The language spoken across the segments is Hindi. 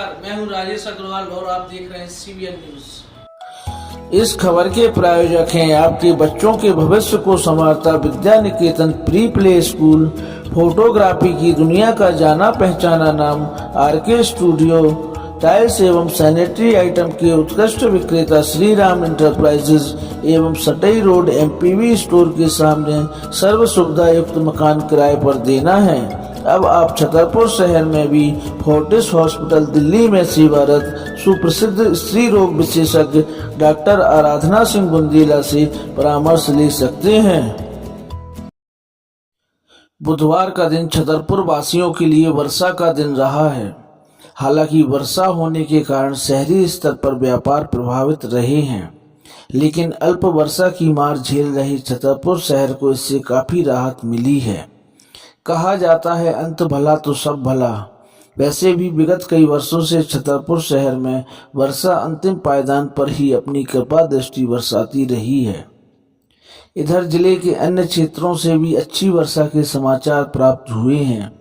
नमस्कार, मैं हूं राजेश अग्रवाल और आप देख रहे हैं CBN न्यूज। इस खबर के प्रायोजक हैं आपके बच्चों के भविष्य को संवारता Vidya Niketan pre play school, photography की दुनिया का जाना पहचाना नाम RK स्टूडियो, टाइल्स एवं सैनिटरी आइटम के उत्कृष्ट विक्रेता श्री राम इंटरप्राइजेज एवं सटई रोड MPV स्टोर के सामने सर्व सुविधा युक्त मकान किराए पर देना है। अब आप छतरपुर शहर में भी फोर्टिस हॉस्पिटल दिल्ली में सेवारत सुप्रसिद्ध स्त्री रोग विशेषज्ञ डॉक्टर आराधना सिंह बुंदीला से परामर्श ले सकते हैं। बुधवार का दिन छतरपुर वासियों के लिए वर्षा का दिन रहा है। हालांकि वर्षा होने के कारण शहरी स्तर पर व्यापार प्रभावित रहे हैं, लेकिन अल्प वर्षा की मार झेल रही छतरपुर शहर को इससे काफी राहत मिली है। कहा जाता है अंत भला तो सब भला। वैसे भी विगत कई वर्षों से छतरपुर शहर में वर्षा अंतिम पायदान पर ही अपनी कृपा दृष्टि बरसाती रही है। इधर जिले के अन्य क्षेत्रों से भी अच्छी वर्षा के समाचार प्राप्त हुए हैं।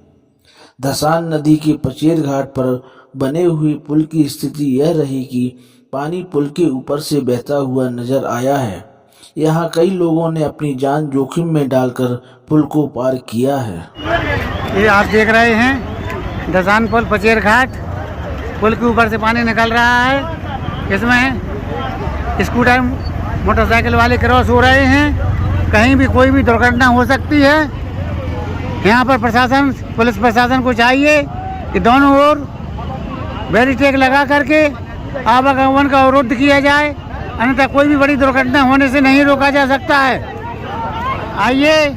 धसान नदी के पचेर घाट पर बने हुए पुल की स्थिति यह रही कि पानी पुल के ऊपर से बहता हुआ नजर आया है। यहाँ कई लोगों ने अपनी जान जोखिम में डालकर पुल को पार किया है। ये आप देख रहे हैं धसान पुल पचेर घाट, पुल के ऊपर से पानी निकल रहा है। इसमें स्कूटर मोटरसाइकिल वाले क्रॉस हो रहे हैं। कहीं भी कोई भी दुर्घटना हो सकती है। यहाँ पर प्रशासन, पुलिस प्रशासन को चाहिए कि दोनों ओर बैरिकेड लगा करके आवागमन का अवरोध किया जाए, अन्यथा कोई भी बड़ी दुर्घटना होने से नहीं रोका जा सकता है। आइए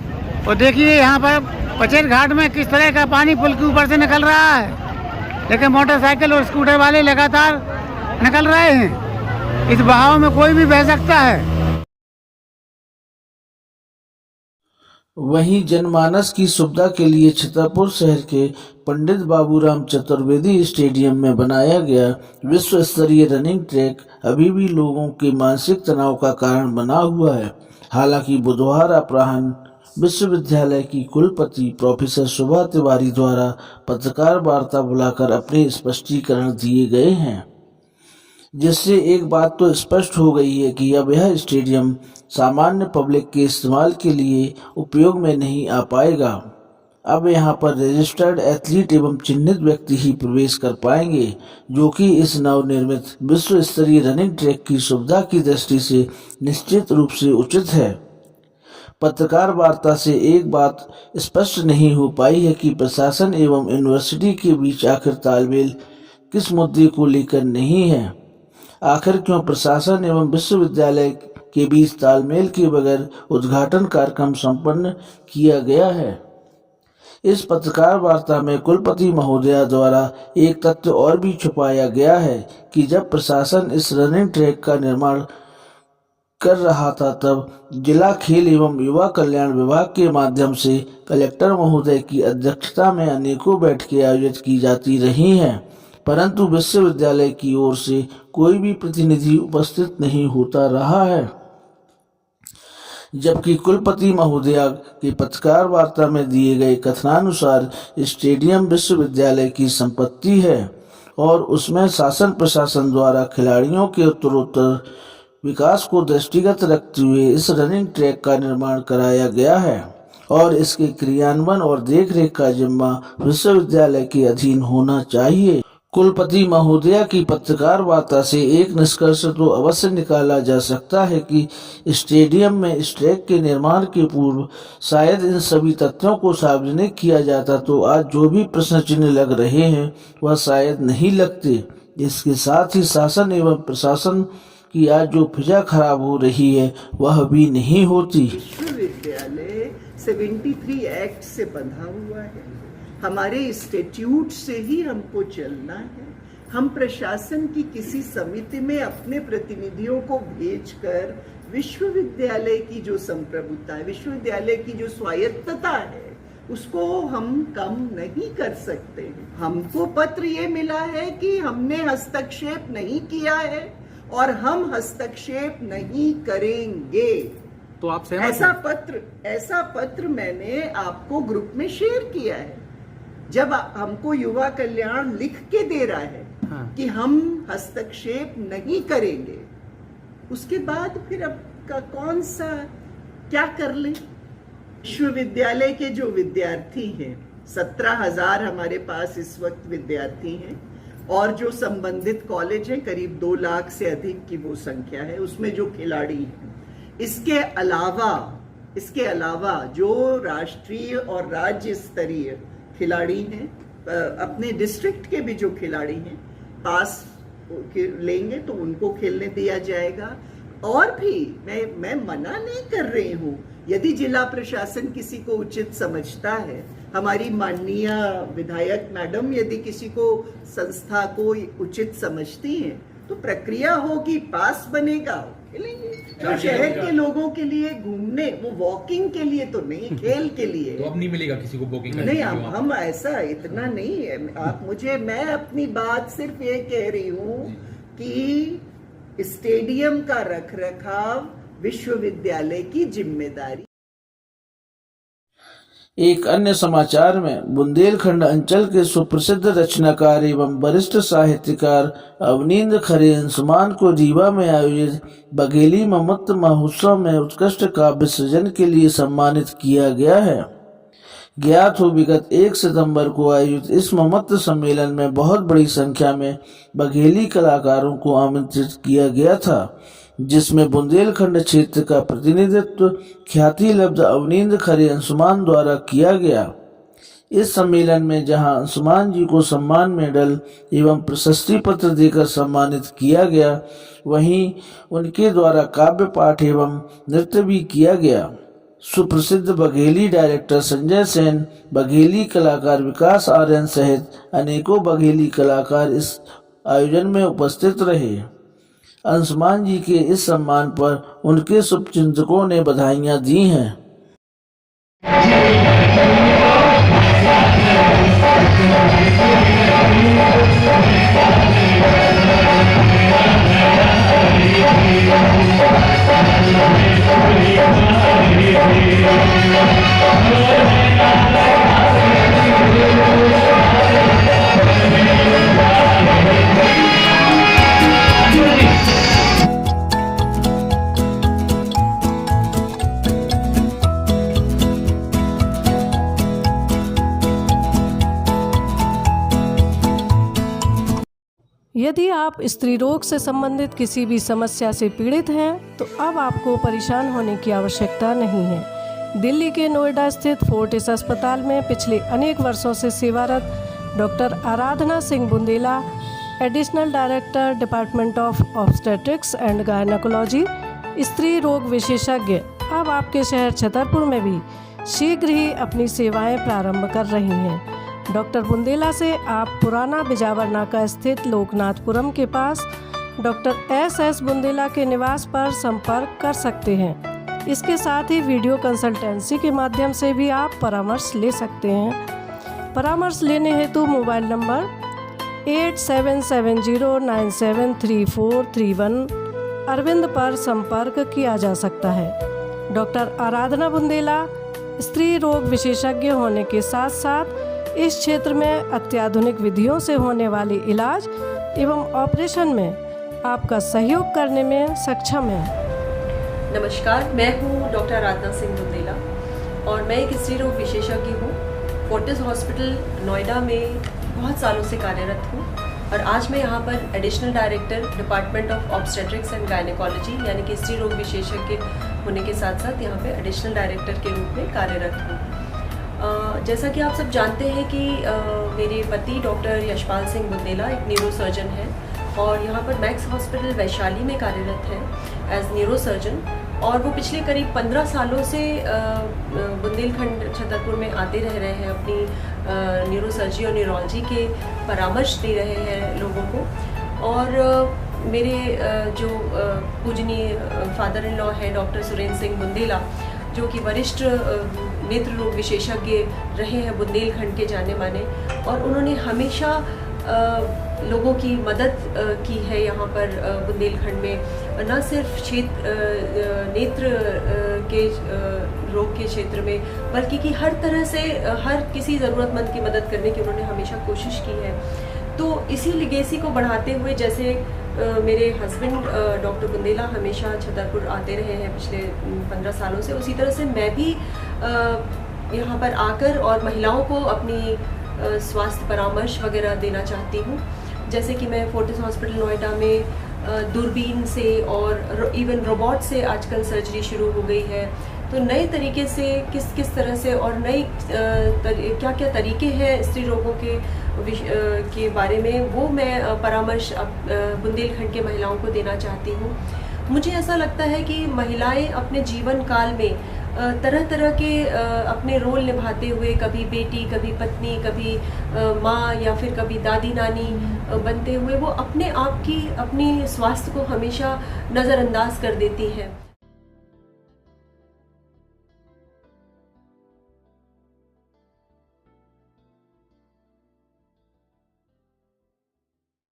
और देखिए यहाँ पर पचेर घाट में किस तरह का पानी पुल के ऊपर से निकल रहा है, लेकिन मोटरसाइकिल और स्कूटर वाले लगातार निकल रहे हैं। इस बहाव में कोई भी बह सकता है। वहीं जनमानस की सुविधा के लिए छतरपुर शहर के पंडित बाबूराम चतुर्वेदी स्टेडियम में बनाया गया विश्व स्तरीय रनिंग ट्रैक अभी भी लोगों के मानसिक तनाव का कारण बना हुआ है। हालांकि बुधवार अपराह्न विश्वविद्यालय की कुलपति प्रोफेसर सुभा तिवारी द्वारा पत्रकार वार्ता बुलाकर अपने स्पष्टीकरण दिए गए हैं, जिससे एक बात तो स्पष्ट हो गई है कि अब यह स्टेडियम सामान्य पब्लिक के इस्तेमाल के लिए उपयोग में नहीं आ पाएगा। अब यहां पर रजिस्टर्ड एथलीट एवं चिन्हित व्यक्ति ही प्रवेश कर पाएंगे, जो कि इस नवनिर्मित विश्व स्तरीय रनिंग ट्रैक की सुविधा की दृष्टि से निश्चित रूप से उचित है। पत्रकार वार्ता से एक बात स्पष्ट नहीं हो पाई है कि प्रशासन एवं यूनिवर्सिटी के बीच आखिर तालमेल किस मुद्दे को लेकर नहीं है। आखिर क्यों प्रशासन एवं विश्वविद्यालय के बीच तालमेल के बगैर उद्घाटन कार्यक्रम संपन्न किया गया है। इस पत्रकार वार्ता में कुलपति महोदया द्वारा एक तथ्य और भी छुपाया गया है कि जब प्रशासन इस रनिंग ट्रैक का निर्माण कर रहा था, तब जिला खेल एवं युवा कल्याण विभाग के माध्यम से कलेक्टर महोदय की अध्यक्षता में अनेकों बैठकें आयोजित की जाती रही हैं, परंतु विश्वविद्यालय की ओर से कोई भी प्रतिनिधि उपस्थित नहीं होता रहा है। जबकि कुलपति महोदया की पत्रकार वार्ता में दिए गए कथनानुसार स्टेडियम विश्वविद्यालय की संपत्ति है और उसमें शासन प्रशासन द्वारा खिलाड़ियों के उत्तरोत्तर विकास को दृष्टिगत रखते हुए इस रनिंग ट्रैक का निर्माण कराया गया है और इसके क्रियान्वयन और देखरेख का जिम्मा विश्वविद्यालय के अधीन होना चाहिए। कुलपति महोदया की पत्रकार वार्ता से एक निष्कर्ष तो अवश्य निकाला जा सकता है कि स्टेडियम में इस ट्रैक के निर्माण के पूर्व शायद इन सभी तथ्यों को सार्वजनिक किया जाता तो आज जो भी प्रश्न चिन्ह लग रहे हैं वह शायद नहीं लगते। इसके साथ ही शासन एवं प्रशासन की आज जो फिजा खराब हो रही है वह भी नहीं होती। विश्वविद्यालय 73 एक्ट से बंधा हुआ है। हमारे स्टैट्यूट से ही हमको चलना है। हम प्रशासन की किसी समिति में अपने प्रतिनिधियों को भेजकर विश्वविद्यालय की जो संप्रभुता है, विश्वविद्यालय की जो स्वायत्तता है, उसको हम कम नहीं कर सकते। हमको पत्र ये मिला है कि हमने हस्तक्षेप नहीं किया है और हम हस्तक्षेप नहीं करेंगे। तो आप सहमत ऐसा पत्र मैंने आपको ग्रुप में शेयर किया है। जब हमको युवा कल्याण लिख के दे रहा है हाँ। कि हम हस्तक्षेप नहीं करेंगे, उसके बाद फिर अब का कौन सा क्या कर ले। विश्वविद्यालय के जो विद्यार्थी हैं, 17,000 हमारे पास इस वक्त विद्यार्थी हैं, और जो संबंधित कॉलेज हैं करीब 2 लाख से अधिक की वो संख्या है, उसमें जो खिलाड़ी हैं, इसके अलावा जो राष्ट्रीय और राज्य स्तरीय खिलाड़ी हैं, अपने डिस्ट्रिक्ट के भी जो खिलाड़ी हैं पास लेंगे तो उनको खेलने दिया जाएगा। और भी मैं मना नहीं कर रही हूँ, यदि जिला प्रशासन किसी को उचित समझता है, हमारी माननीय विधायक मैडम यदि किसी को संस्था को उचित समझती हैं, तो प्रक्रिया होगी, पास बनेगा, खेलेंगे। तो शहर के लोगों के लिए घूमने, वो वॉकिंग के लिए तो नहीं, खेल के लिए। तो अब नहीं मिलेगा किसी को वॉकिंग करने नहीं, के लिए हम ऐसा इतना नहीं है। आप मैं अपनी बात सिर्फ ये कह रही हूँ कि स्टेडियम का रखरखाव विश्वविद्यालय की जिम्मेदारी। एक अन्य समाचार में बुंदेलखंड अंचल के सुप्रसिद्ध रचनाकार एवं वरिष्ठ साहित्यकार अवनींद्र खरे अंशुमान को रीवा में आयोजित बघेली ममत्व महोत्सव में उत्कृष्ट काव्य सृजन के लिए सम्मानित किया गया है। ज्ञात हो विगत 1 सितंबर को आयोजित इस ममत्व सम्मेलन में बहुत बड़ी संख्या में बघेली कलाकारों को आमंत्रित किया गया था, जिसमें बुंदेलखंड क्षेत्र का प्रतिनिधित्व ख्याति लब्ध अवनींद्र खरे अंशुमान द्वारा किया गया। इस सम्मेलन में जहां अंशुमान जी को सम्मान मेडल एवं प्रशस्ति पत्र देकर सम्मानित किया गया, वहीं उनके द्वारा काव्य पाठ एवं नृत्य भी किया गया। सुप्रसिद्ध बघेली डायरेक्टर संजय सेन, बघेली कलाकार विकास आर्यन सहित अनेकों बघेली कलाकार इस आयोजन में उपस्थित रहे। अंशुमान जी के इस सम्मान पर उनके शुभचिंतकों ने बधाइयां दी हैं। यदि आप स्त्री रोग से संबंधित किसी भी समस्या से पीड़ित हैं तो अब आपको परेशान होने की आवश्यकता नहीं है। दिल्ली के नोएडा स्थित फोर्टिस अस्पताल में पिछले अनेक वर्षों से सेवारत doctor Aradhana Singh Bundela, additional director department of obstetrics and gynaecology, स्त्री रोग विशेषज्ञ, अब आपके शहर छतरपुर में भी शीघ्र ही अपनी सेवाएं प्रारंभ कर रही हैं। डॉक्टर बुंदेला से आप पुराना बिजावर नाका स्थित लोकनाथपुरम के पास डॉक्टर एस बुंदेला के निवास पर संपर्क कर सकते हैं। इसके साथ ही वीडियो कंसल्टेंसी के माध्यम से भी आप परामर्श ले सकते हैं। परामर्श लेने हेतु मोबाइल नंबर 8770973431 अरविंद पर संपर्क किया जा सकता है। डॉक्टर आराधना बुंदेला स्त्री रोग विशेषज्ञ होने के साथ साथ इस क्षेत्र में अत्याधुनिक विधियों से होने वाले इलाज एवं ऑपरेशन में आपका सहयोग करने में सक्षम है। नमस्कार, मैं हूँ डॉक्टर आराधना सिंह बुंदेला और मैं एक स्त्री रोग विशेषज्ञ हूँ। फोर्टिस हॉस्पिटल नोएडा में बहुत सालों से कार्यरत हूँ और आज मैं यहाँ पर additional director department of obstetrics and gynaecology यानी कि स्त्री रोग विशेषज्ञ होने के साथ साथ यहाँ पे एडिशनल डायरेक्टर के रूप में कार्यरत हूँ। जैसा कि आप सब जानते हैं कि मेरे पति डॉक्टर यशपाल सिंह बुंदेला एक न्यूरोसर्जन हैं और यहाँ पर मैक्स हॉस्पिटल वैशाली में कार्यरत हैं एज न्यूरोसर्जन, और वो पिछले करीब 15 सालों से बुंदेलखंड छतरपुर में आते रह रहे हैं, अपनी न्यूरोसर्जरी और न्यूरोलॉजी के परामर्श दे रहे हैं लोगों को। और मेरे जो पूजनीय फादर इन लॉ हैं डॉक्टर सुरेंद्र सिंह बुंदेला, जो कि वरिष्ठ नेत्र रोग विशेषज्ञ रहे हैं बुंदेलखंड के जाने माने, और उन्होंने हमेशा लोगों की मदद की है यहाँ पर बुंदेलखंड में, न सिर्फ नेत्र के रोग के क्षेत्र में बल्कि कि हर तरह से हर किसी ज़रूरतमंद की मदद करने की उन्होंने हमेशा कोशिश की है। तो इसी लिगेसी को बढ़ाते हुए, जैसे मेरे हस्बैंड डॉक्टर बुंदेला हमेशा छतरपुर आते रहे हैं पिछले 15 सालों से, उसी तरह से मैं भी यहाँ पर आकर और महिलाओं को अपनी स्वास्थ्य परामर्श वगैरह देना चाहती हूँ। जैसे कि मैं फोर्टिस हॉस्पिटल नोएडा में दूरबीन से और इवन रोबोट से आजकल सर्जरी शुरू हो गई है, तो नए तरीके से किस तरह से और नई क्या क्या तरीके हैं स्त्री रोगों के बारे में, वो मैं परामर्श बुंदेलखंड के महिलाओं को देना चाहती हूँ। मुझे ऐसा लगता है कि महिलाएं अपने जीवन काल में तरह तरह के अपने रोल निभाते हुए, कभी बेटी, कभी पत्नी, कभी माँ या फिर कभी दादी नानी बनते हुए, वो अपने आप की अपनी स्वास्थ्य को हमेशा नज़रअंदाज कर देती हैं।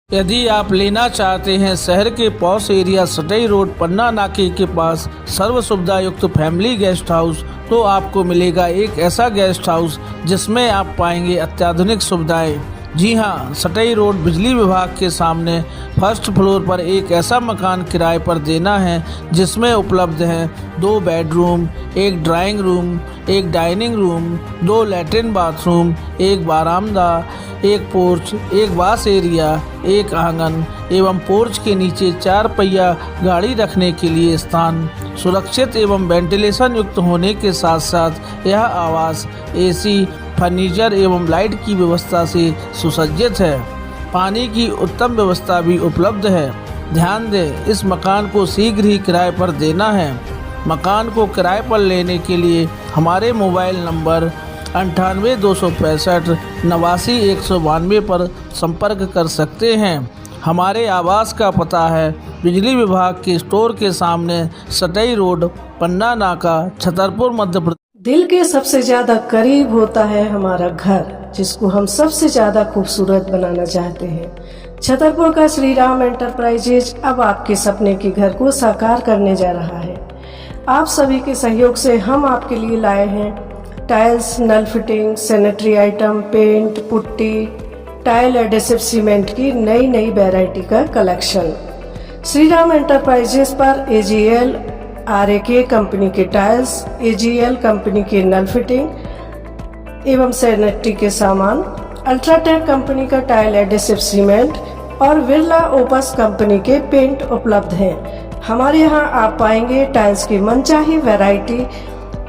यदि आप लेना चाहते हैं शहर के पॉश एरिया सटई रोड पन्ना नाके के पास सर्व सुविधा युक्त फैमिली गेस्ट हाउस, तो आपको मिलेगा एक ऐसा गेस्ट हाउस जिसमें आप पाएंगे अत्याधुनिक सुविधाएं। जी हां, सटई रोड बिजली विभाग के सामने फर्स्ट फ्लोर पर एक ऐसा मकान किराए पर देना है जिसमें उपलब्ध हैं 2 bedroom, 1 drawing room, 1 dining room, 2 latrine bathroom, 1 बारामदा, 1 porch, 1 wash area, 1 आंगन एवं पोर्च के नीचे 4 पहिया गाड़ी रखने के लिए स्थान। सुरक्षित एवं वेंटिलेशन युक्त होने के साथ साथ यह आवास एसी, फर्नीचर एवं लाइट की व्यवस्था से सुसज्जित है। पानी की उत्तम व्यवस्था भी उपलब्ध है। ध्यान दें, इस मकान को शीघ्र ही किराए पर देना है। मकान को किराए पर लेने के लिए हमारे मोबाइल नंबर 98-265 89-192 पर संपर्क कर सकते हैं। हमारे आवास का पता है बिजली विभाग के स्टोर के सामने सटई रोड पन्ना नाका छतरपुर मध्य प्रदेश। दिल के सबसे ज्यादा करीब होता है हमारा घर, जिसको हम सबसे ज्यादा खूबसूरत बनाना चाहते हैं। छतरपुर का श्री राम एंटरप्राइजेज अब आपके सपने के घर को साकार करने जा रहा है। आप सभी के सहयोग से हम आपके लिए लाए हैं टाइल्स, नल fitting, sanitary item, paint, putty, tile adhesive cement की नई वैरायटी का कलेक्शन। श्री राम एंटरप्राइजेज पर AGL RAK कंपनी के टाइल्स, AGL कंपनी के नल फिटिंग एवं सैनिटरी के सामान, अल्ट्राटेक कंपनी का टाइल एडेसिव सीमेंट और विरला ओपस कंपनी के पेंट उपलब्ध हैं। हमारे यहाँ आप पाएंगे टाइल्स की मनचाही वैरायटी,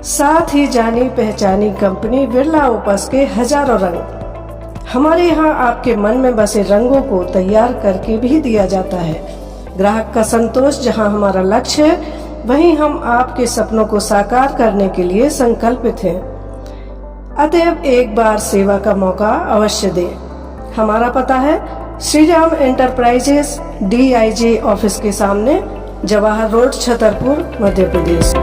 साथ ही जानी पहचानी कंपनी विरला ओपस के हजारों रंग। हमारे यहाँ आपके मन में बसे रंगों को तैयार करके भी दिया जाता है। ग्राहक का संतोष जहाँ हमारा लक्ष्य है, वहीं हम आपके सपनों को साकार करने के लिए संकल्पित हैं। अतएव एक बार सेवा का मौका अवश्य दें। हमारा पता है Shri Ram enterprises, DIG office के सामने, जवाहर रोड, छतरपुर, मध्य प्रदेश।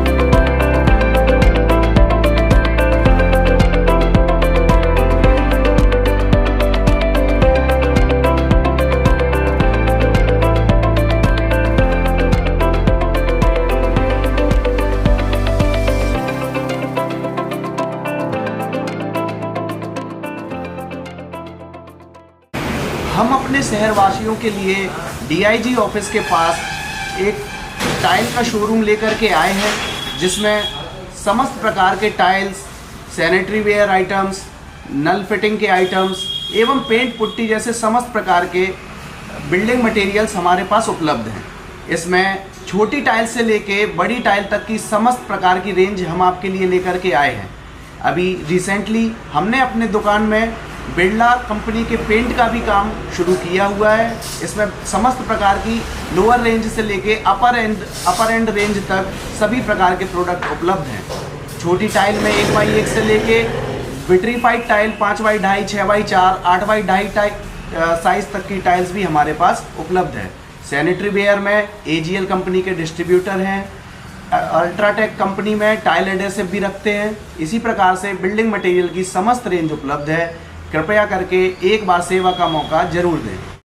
हम अपने शहरवासियों के लिए DIG ऑफिस के पास एक टाइल का शोरूम लेकर के आए हैं, जिसमें समस्त प्रकार के टाइल्स, सैनिटरी वेयर आइटम्स, नल फिटिंग के आइटम्स एवं पेंट पुट्टी जैसे समस्त प्रकार के बिल्डिंग मटेरियल्स हमारे पास उपलब्ध हैं। इसमें छोटी टाइल से लेके बड़ी टाइल तक की समस्त प्रकार की रेंज हम आपके लिए लेकर के आए हैं। अभी रिसेंटली हमने अपने दुकान में बिरला कंपनी के पेंट का भी काम शुरू किया हुआ है। इसमें समस्त प्रकार की लोअर रेंज से लेके अपर एंड रेंज तक सभी प्रकार के प्रोडक्ट उपलब्ध हैं। छोटी टाइल में 1x1 से लेके vitrified tile 5x2, 6x4, 8x2 size तक की टाइल्स भी हमारे पास उपलब्ध है। सैनिटरी वेयर में AGL कंपनी के डिस्ट्रीब्यूटर हैं, अल्ट्राटेक कंपनी में टाइल एडेसिव भी रखते हैं। इसी प्रकार से बिल्डिंग मटेरियल की समस्त रेंज उपलब्ध है। कृपया करके एक बार सेवा का मौका जरूर दें।